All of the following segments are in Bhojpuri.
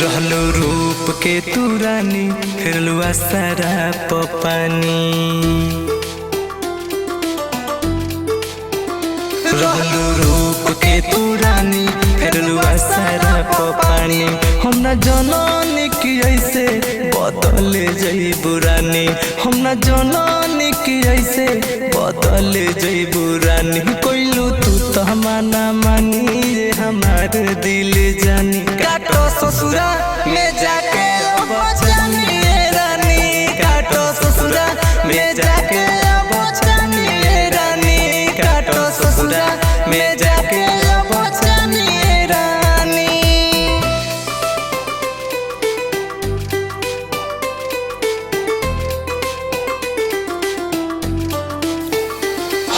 रहलो रूप के तू रानी फिरलू सारा पानी। रहलो रूप के तू रानी फिरलू सारा पानी। हम न जननी की ऐसे बदले जइबू रानी। हम न जननी की ऐसे बदले जइबू रानी। कोइलू तू तो माना मानी रे हमार दिल जानी। काटो ससुरा में जाके अब जानी रानी। काटो ससुरा में जाके अब जानी रानी। काटो ससुरा में जाके अब जानी रानी।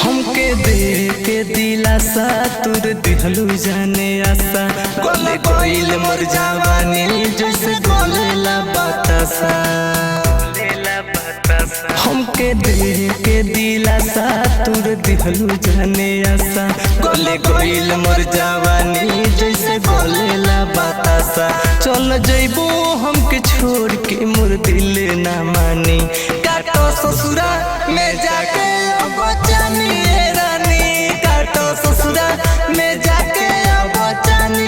हमके दे के दिलासा तुर दिहलू जाने आशा। गले गइल मोर जवानी जैसे गलेला बतासा। हमके दे के दिलासा तुर दिहलू जाने आशा। गले गइल मोर जवानी जैसे गलेला बतासा। चल जइबू हमके छोड़ के मोर दिल ना मानी। काटो ससुरा में जाके अब जानी रानी। काटो ससुरा में जाके अब जानी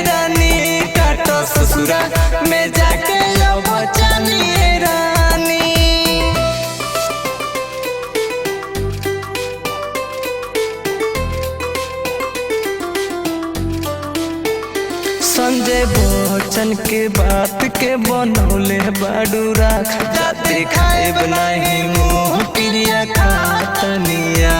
रानी। काटो ससुरा में जाके अब जानी रानी। संजय बच्चन के बात के बनौले बाडू राख। जाते खाएब नहीं मुँह प्रिया खातनिया।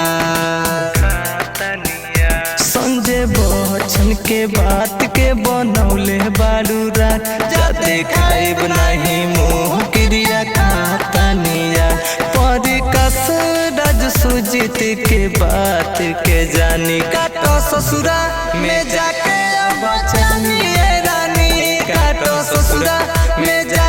संजय बच्चन के बात के बनौले बाडू राख। जाते खाएब नहीं मुँह प्रिया खातनिया। परिकस राज सुजीत के बात के जानी। काटो ससुरा में जाके अब जानी रानी। काटो ससुरा में जा